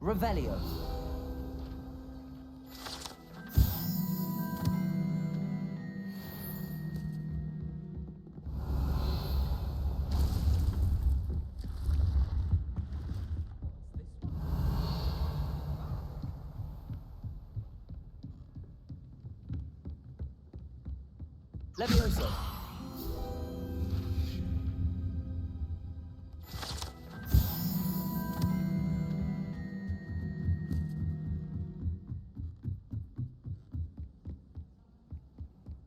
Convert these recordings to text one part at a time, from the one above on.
Revelio. Levioso.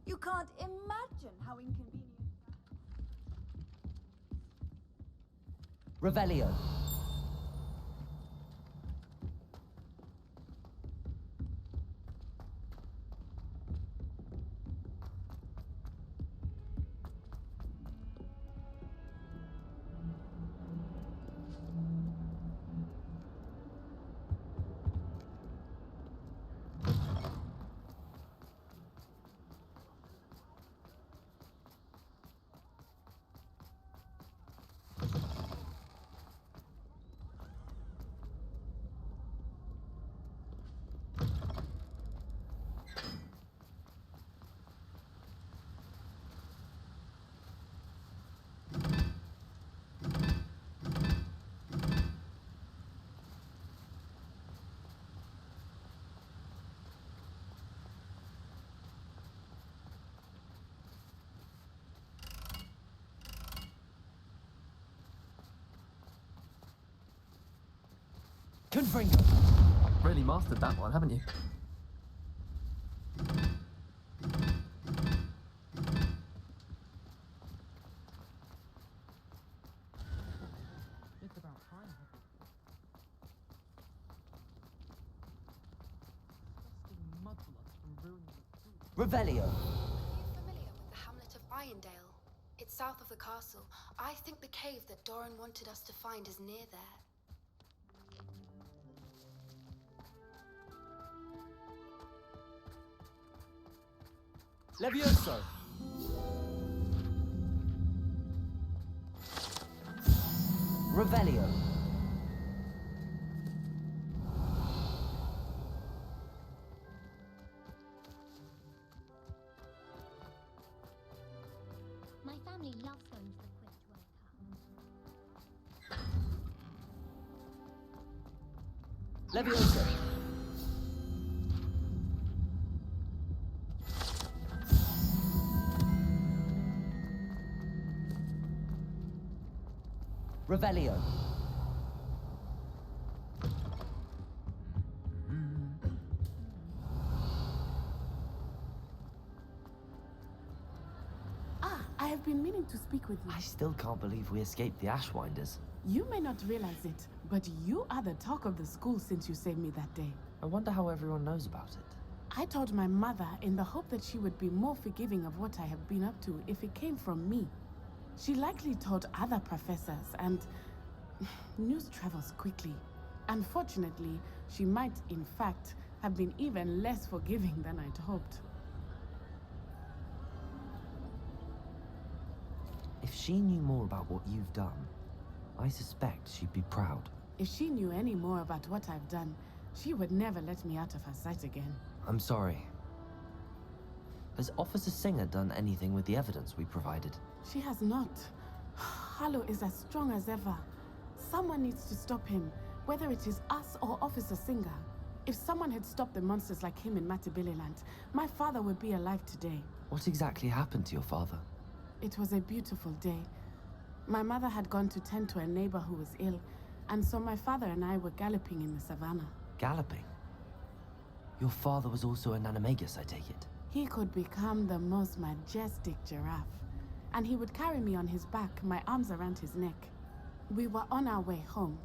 You can't imagine how inconvenient. Revelio. Confringo. Really mastered that one, haven't you? It's about time. Revelio. Are you familiar with the hamlet of Irondale? It's south of the castle. I think the cave that Doran wanted us to find is near there. Levioso. Revelio. My family loves going to the Quidditch World Cup. Levioso. Revelio. I have been meaning to speak with you. I still can't believe we escaped the Ashwinders. You may not realize it, but you are the talk of the school since you saved me that day. I wonder how everyone knows about it. I told my mother in the hope that she would be more forgiving of what I have been up to if it came from me. She likely told other professors, and news travels quickly. Unfortunately, she might, in fact, have been even less forgiving than I'd hoped. If she knew more about what you've done, I suspect she'd be proud. If she knew any more about what I've done, she would never let me out of her sight again. I'm sorry. Has Officer Singer done anything with the evidence we provided? She has not. Harlow is as strong as ever. Someone needs to stop him, whether it is us or Officer Singer. If someone had stopped the monsters like him in Matabeleland, my father would be alive today. What exactly happened to your father? It was a beautiful day. My mother had gone to tend to a neighbor who was ill, and so my father and I were galloping in the savannah. Galloping? Your father was also an animagus, I take it? He could become the most majestic giraffe, and he would carry me on his back, my arms around his neck. We were on our way home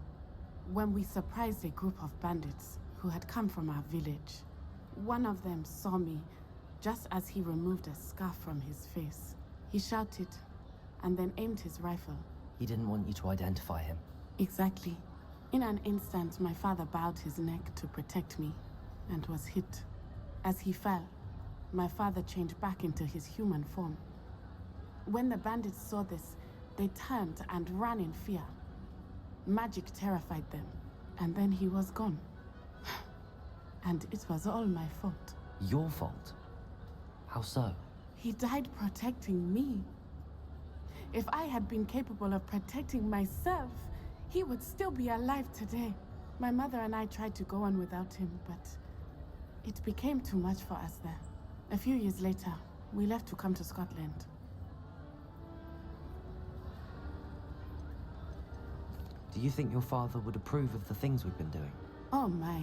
when we surprised a group of bandits who had come from our village. One of them saw me just as he removed a scarf from his face. He shouted and then aimed his rifle. He didn't want you to identify him. Exactly. In an instant, my father bowed his neck to protect me and was hit. As he fell, my father changed back into his human form. When the bandits saw this, they turned and ran in fear. Magic terrified them, And then he was gone. And it was all my fault. Your fault? How so? He died protecting me. If I had been capable of protecting myself, he would still be alive today. My mother and I tried to go on without him, but it became too much for us there. A few years later, we left to come to Scotland. Do you think your father would approve of the things we've been doing? Oh my,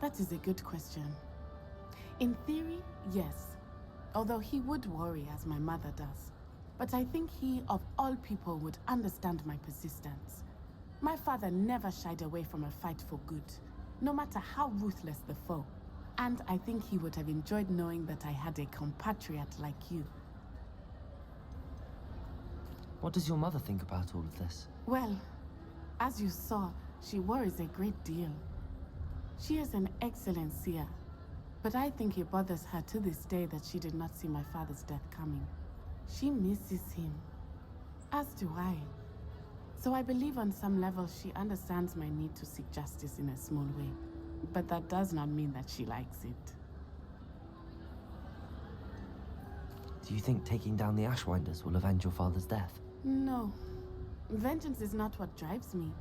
that is a good question. In theory, yes. Although he would worry, as my mother does. But I think he, of all people, would understand my persistence. My father never shied away from a fight for good, no matter how ruthless the foe. And I think he would have enjoyed knowing that I had a compatriot like you. What does your mother think about all of this? Well, as you saw, she worries a great deal. She is an excellent seer, but I think it bothers her to this day that she did not see my father's death coming. She misses him, as do I. So I believe on some level she understands my need to seek justice in a small way. But that does not mean that she likes it. Do you think taking down the Ashwinders will avenge your father's death? No. Vengeance is not what drives me.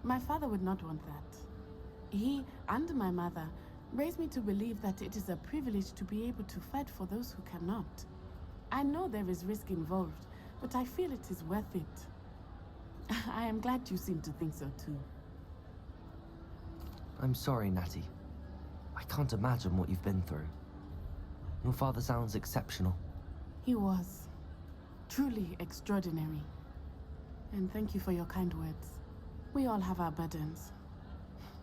My father would not want that. He and my mother raised me to believe that it is a privilege to be able to fight for those who cannot. I know there is risk involved, but I feel it is worth it. I am glad you seem to think so too. I'm sorry, Natty. I can't imagine what you've been through. Your father sounds exceptional. He was. Truly extraordinary. And thank you for your kind words. We all have our burdens.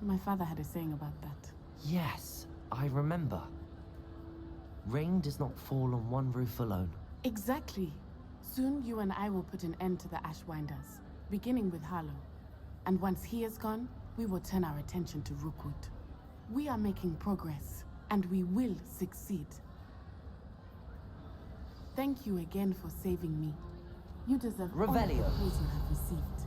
My father had a saying about that. Yes, I remember. Rain does not fall on one roof alone. Exactly. Soon you and I will put an end to the Ashwinders, beginning with Harlow. And once he is gone, we will turn our attention to Rookwood. We are making progress, and we will succeed. Thank you again for saving me. You deserve all the praise you have received.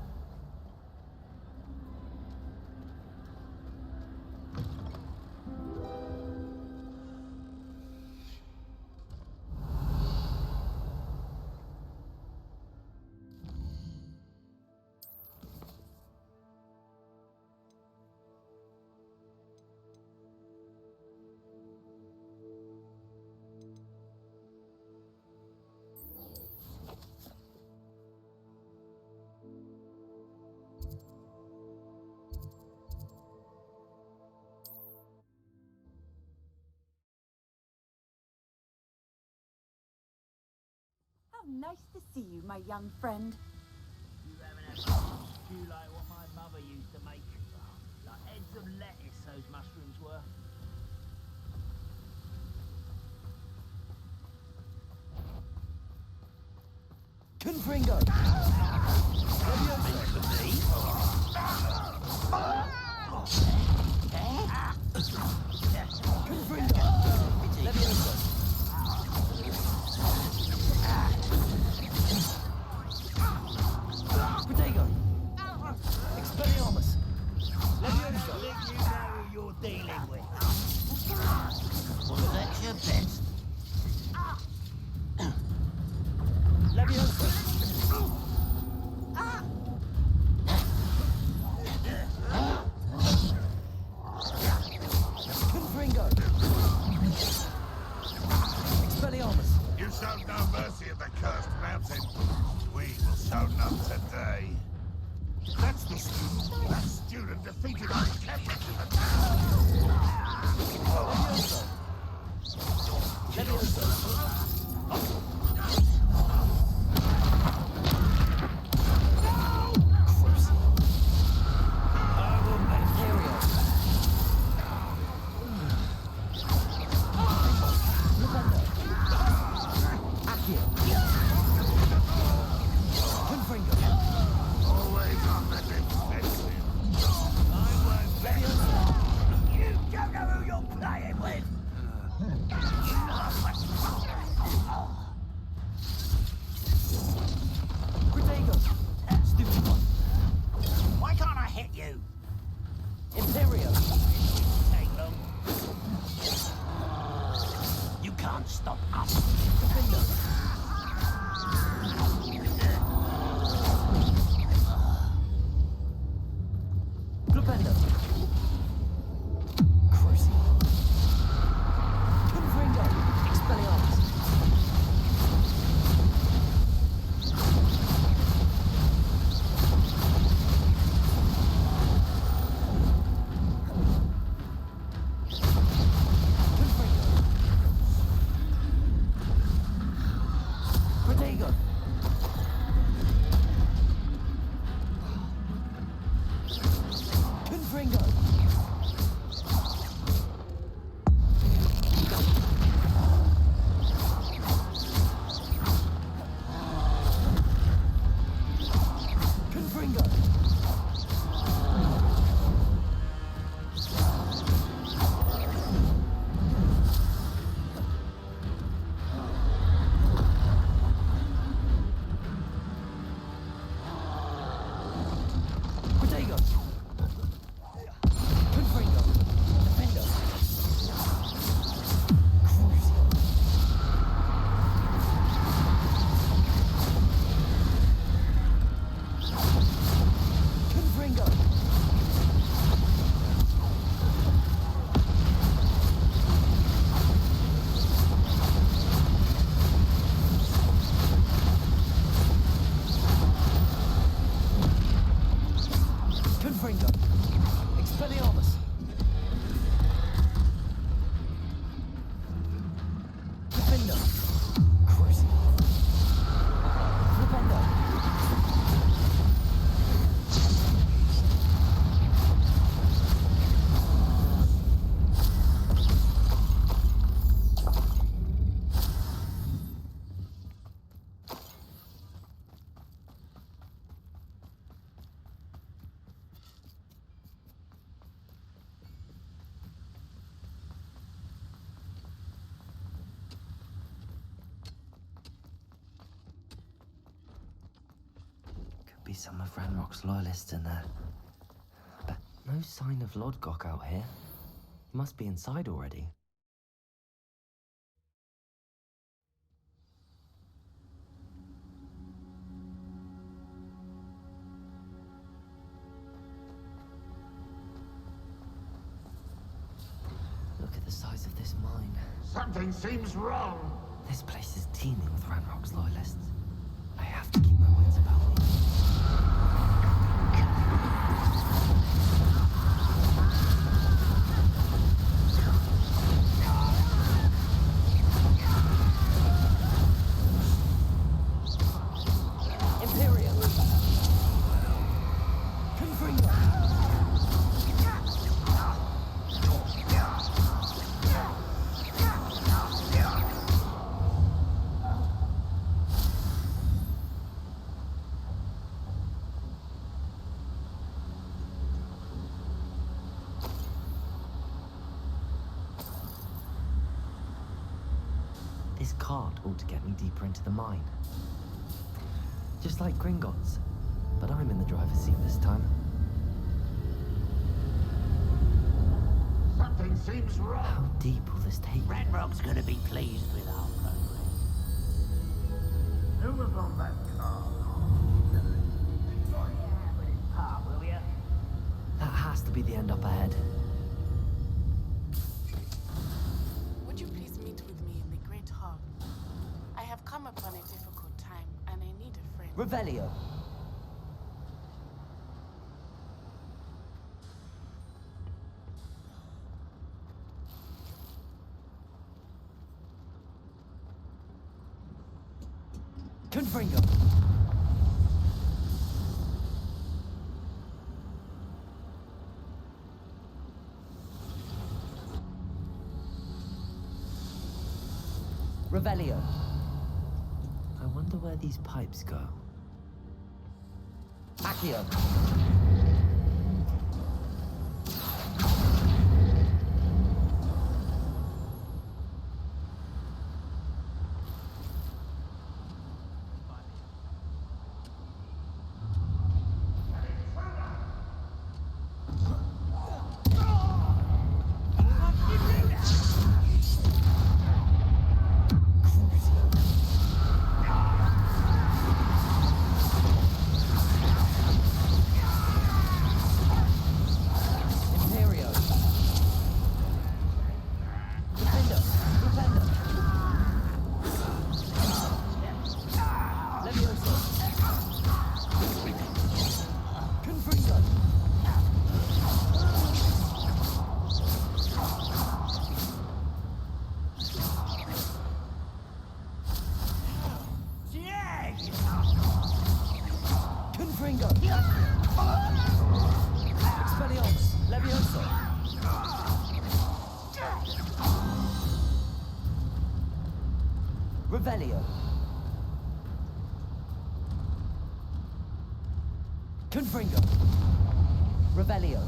How nice to see you, my young friend. You haven't had a stew like what my mother used to make. Like heads of lettuce, those mushrooms were. Confringo! Protego! Expelliarmus! Levioso! I think you know who you're dealing with. Well, that's your best. Levioso! Confringo! Expelliarmus! You showed no mercy at the cursed mountain. We will show none today. That's the student. That student defeated our captain in the town. Levioso! Levioso! Always on the defensive. I won't be some of Ranrock's loyalists in there. But no sign of Lodgok out here. He must be inside already. Look at the size of this mine. Something seems wrong. This place is teeming with Ranrock's loyalists. I have to keep my wits about me. Imperium! Confringo! This cart ought to get me deeper into the mine. Just like Gringotts, but I'm in the driver's seat this time. Something seems How wrong. deep will this take me? Ranrock's gonna be pleased with our progress. Who was on that car? Put it apart, will ya? That has to be the end up ahead. Would you please meet with me in the Great Hall? I have come upon a difficult time, and I need a friend. Revelio. Confringo. Revelio. I wonder where these pipes go. Accio. Revelio. Confringo. Revelio.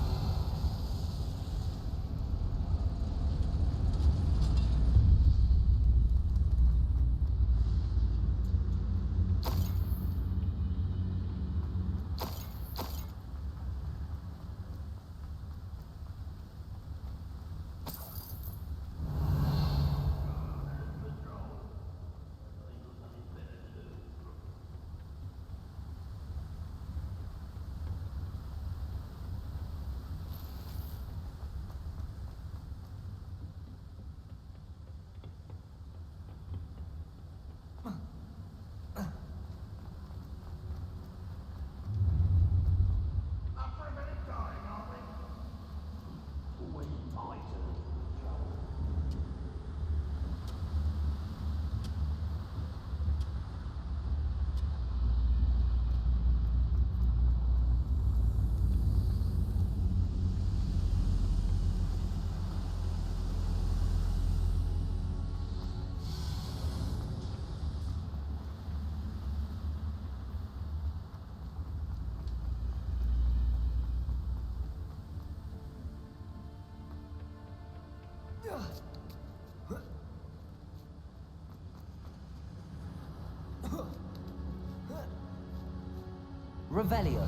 Revelio.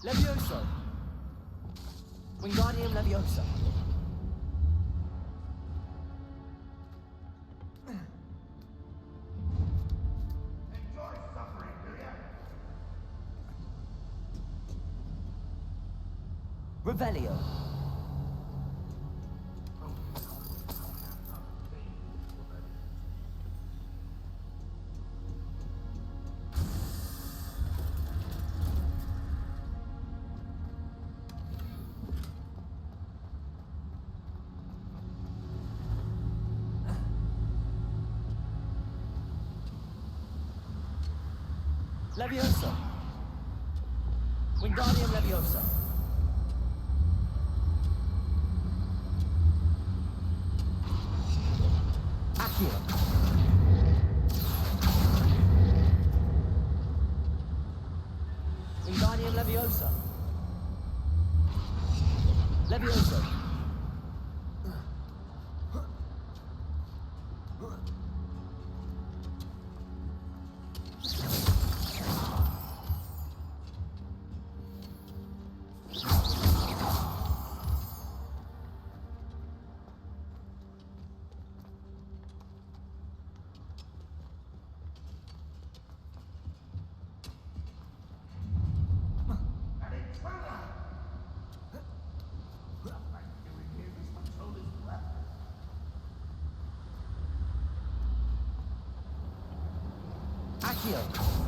Levioso. Wingardium Leviosa. Enjoy suffering, do ya? Revelio. Leviosa. Wingardium Leviosa. Accio. Wingardium Leviosa. Leviosa. Accio.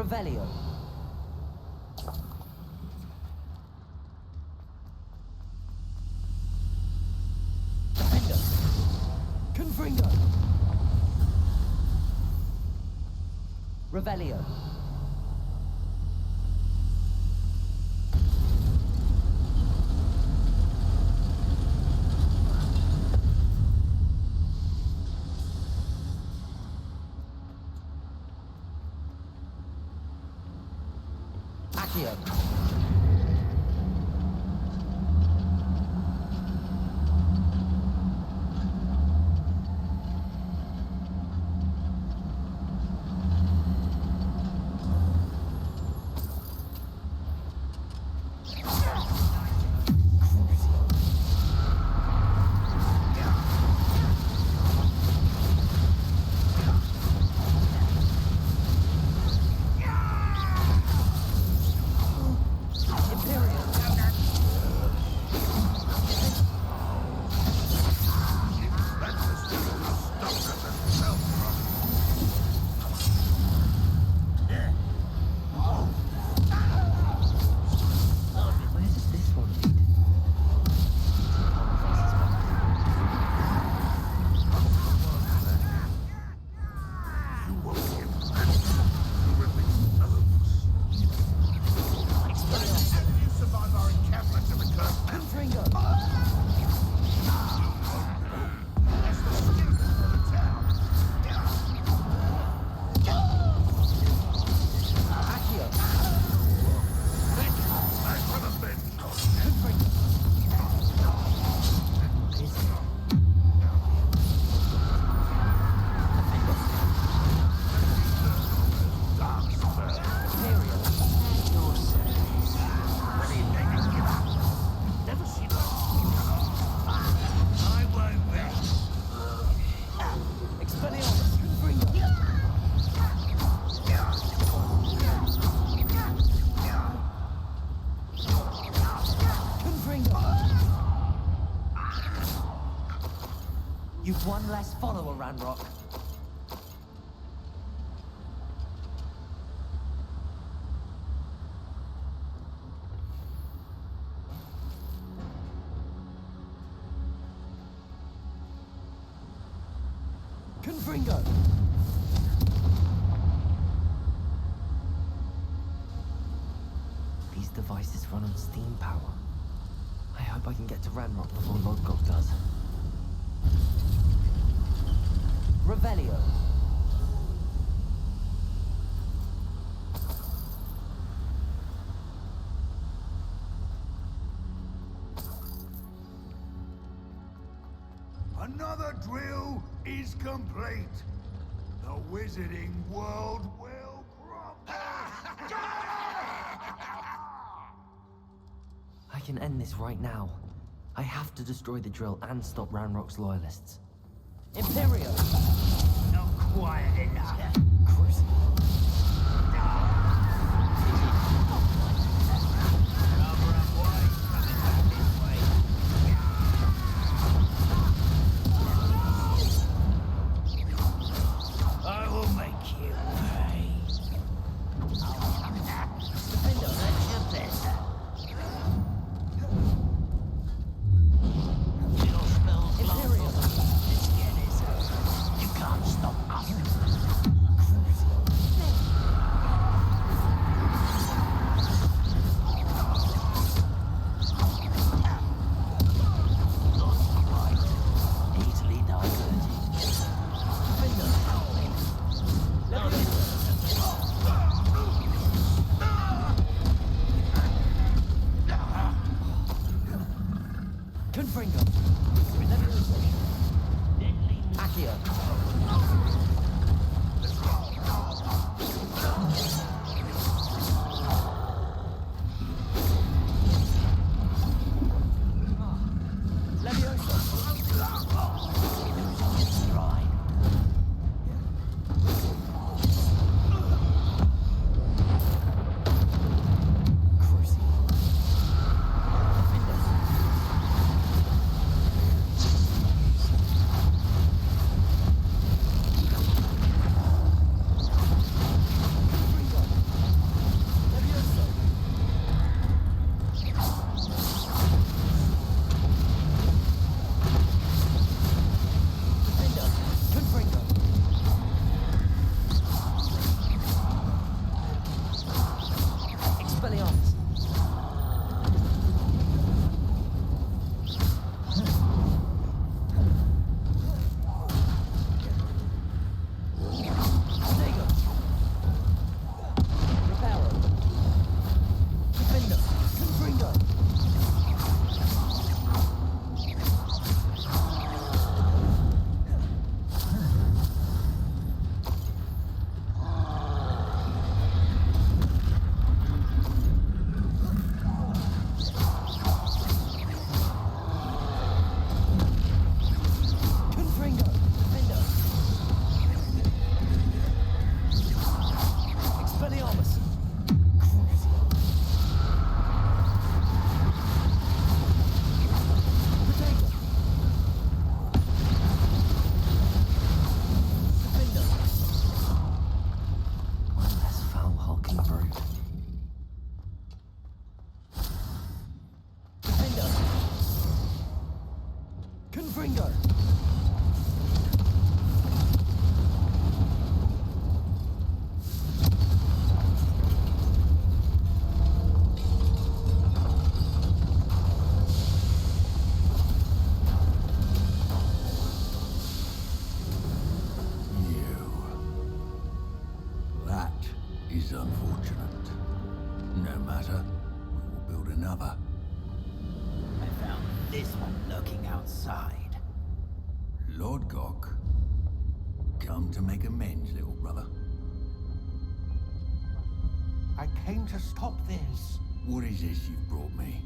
Revelio. Defender. Confringo. Revelio. Accio. You've one less follower, Ranrock. Confringo! These devices run on steam power. I hope I can get to Ranrock before Lodgok does. Revelio. Another drill is complete. The wizarding world will prosper. I can end this right now. I have to destroy the drill and stop Ranrock's loyalists. Imperio! Not quiet enough. Cruising. Cover up wide, coming back this way. I will make you pay. Defender, that's your best. Your spells Imperial. Let's get this. You can't stop us. Easily diverted. Confringo. Accio. Gringo! That is unfortunate. No matter, we will build another. I found this one lurking outside. Lord Gok, come to make amends, little brother. I came to stop this. What is this you've brought me?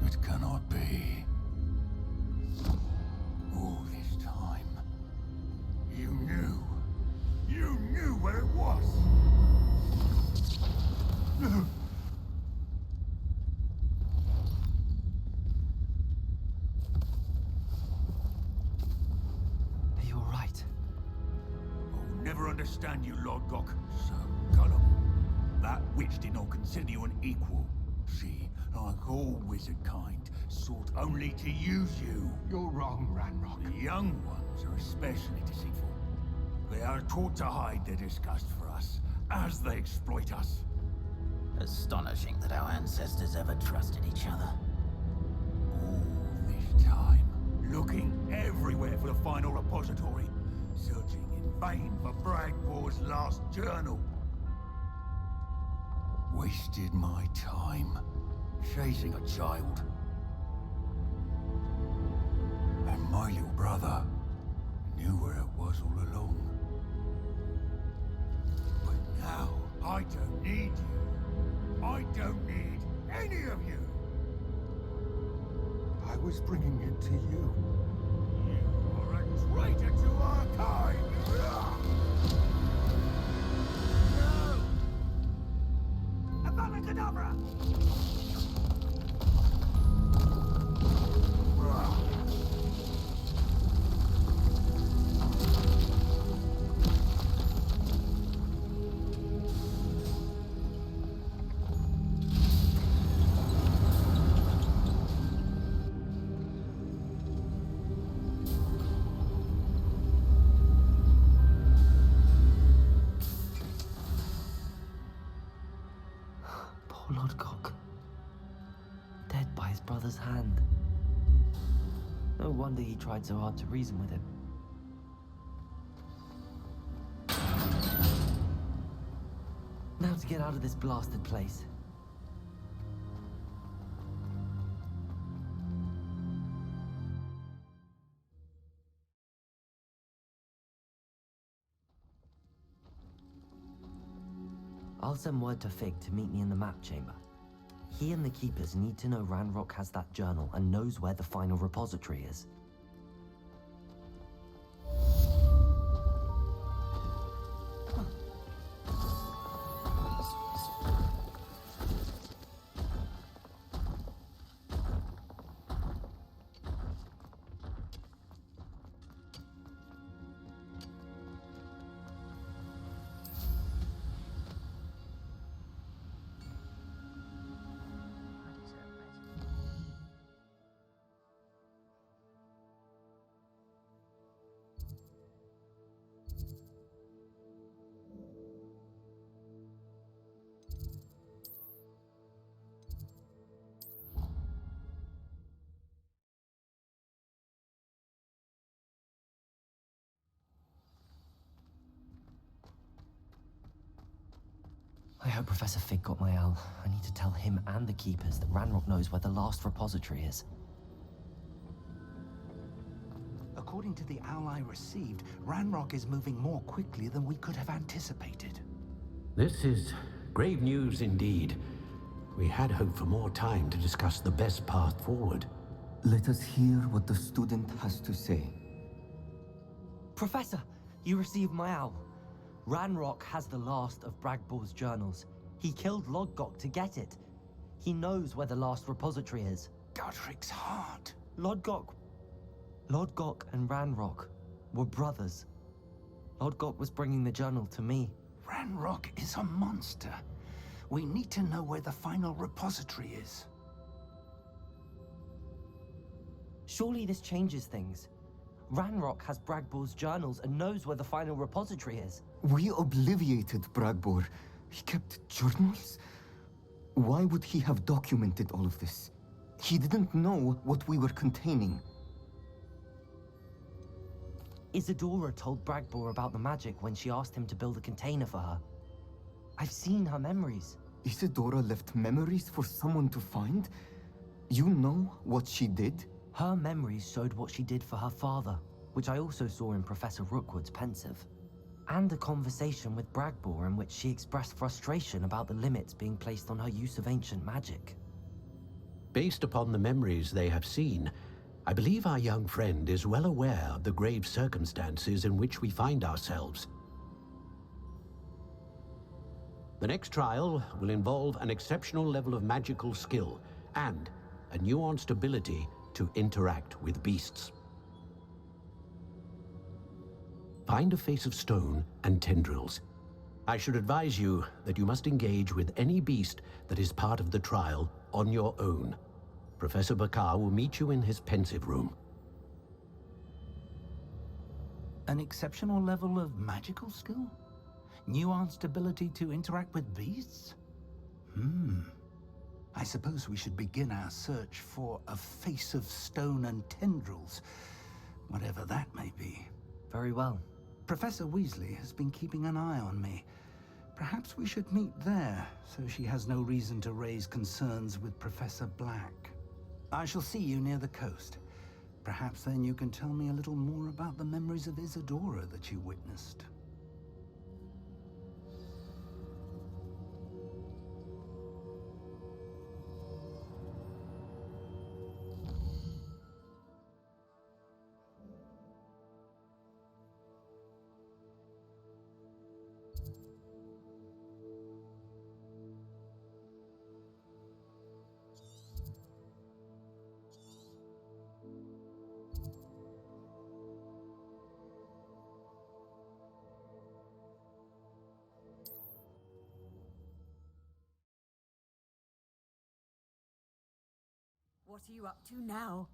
It cannot be. All this time, you knew where it was. Are you alright? I'll never understand you, Lord Gok. So gullible. That witch did not consider you an equal. She, like all wizard kind, sought only to use you. You're wrong, Ranrock. The young ones are especially deceitful. They are taught to hide their disgust for us, as they exploit us. Astonishing that our ancestors ever trusted each other. All this time, looking everywhere for the final repository, searching in vain for Bragbor's last journal. Wasted my time, chasing a child. And my little brother knew where it was all along. But now, I don't need you. I don't need any of you. I was bringing it to you. You are a traitor to our kind! No! Abracadabra! Poor Lord Gok. Dead by his brother's hand. No wonder he tried so hard to reason with him. Now to get out of this blasted place. I'll send word to Fig to meet me in the map chamber. He and the Keepers need to know Ranrock has that journal and knows where the final repository is. I hope Professor Fig got my owl. I need to tell him and the Keepers that Ranrock knows where the last repository is. According to the owl I received, Ranrock is moving more quickly than we could have anticipated. This is grave news indeed. We had hoped for more time to discuss the best path forward. Let us hear what the student has to say. Professor, you received my owl. Ranrock has the last of Bragbor's journals. He killed Lodgok to get it. He knows where the last repository is. Godric's heart. Lodgok Lord Gok and Ranrock were brothers. Lord Gok was bringing the journal to me. Ranrock is a monster. We need to know where the final repository is. Surely this changes things. Ranrock has Bragbor's journals and knows where the final repository is. We obliviated Bragbor. He kept journals? Why would he have documented all of this? He didn't know what we were containing. Isadora told Bragbor about the magic when she asked him to build a container for her. I've seen her memories. Isadora left memories for someone to find? You know what she did? Her memories showed what she did for her father, which I also saw in Professor Rookwood's pensive. And a conversation with Bragbor in which she expressed frustration about the limits being placed on her use of ancient magic. Based upon the memories they have seen, I believe our young friend is well aware of the grave circumstances in which we find ourselves. The next trial will involve an exceptional level of magical skill and a nuanced ability to interact with beasts. Find a face of stone and tendrils. I should advise you that you must engage with any beast that is part of the trial on your own. Professor Bakar will meet you in his pensive room. An exceptional level of magical skill? Nuanced ability to interact with beasts? I suppose we should begin our search for a face of stone and tendrils, whatever that may be. Very well. Professor Weasley has been keeping an eye on me. Perhaps we should meet there, so she has no reason to raise concerns with Professor Black. I shall see you near the coast. Perhaps then you can tell me a little more about the memories of Isadora that you witnessed. What are you up to now?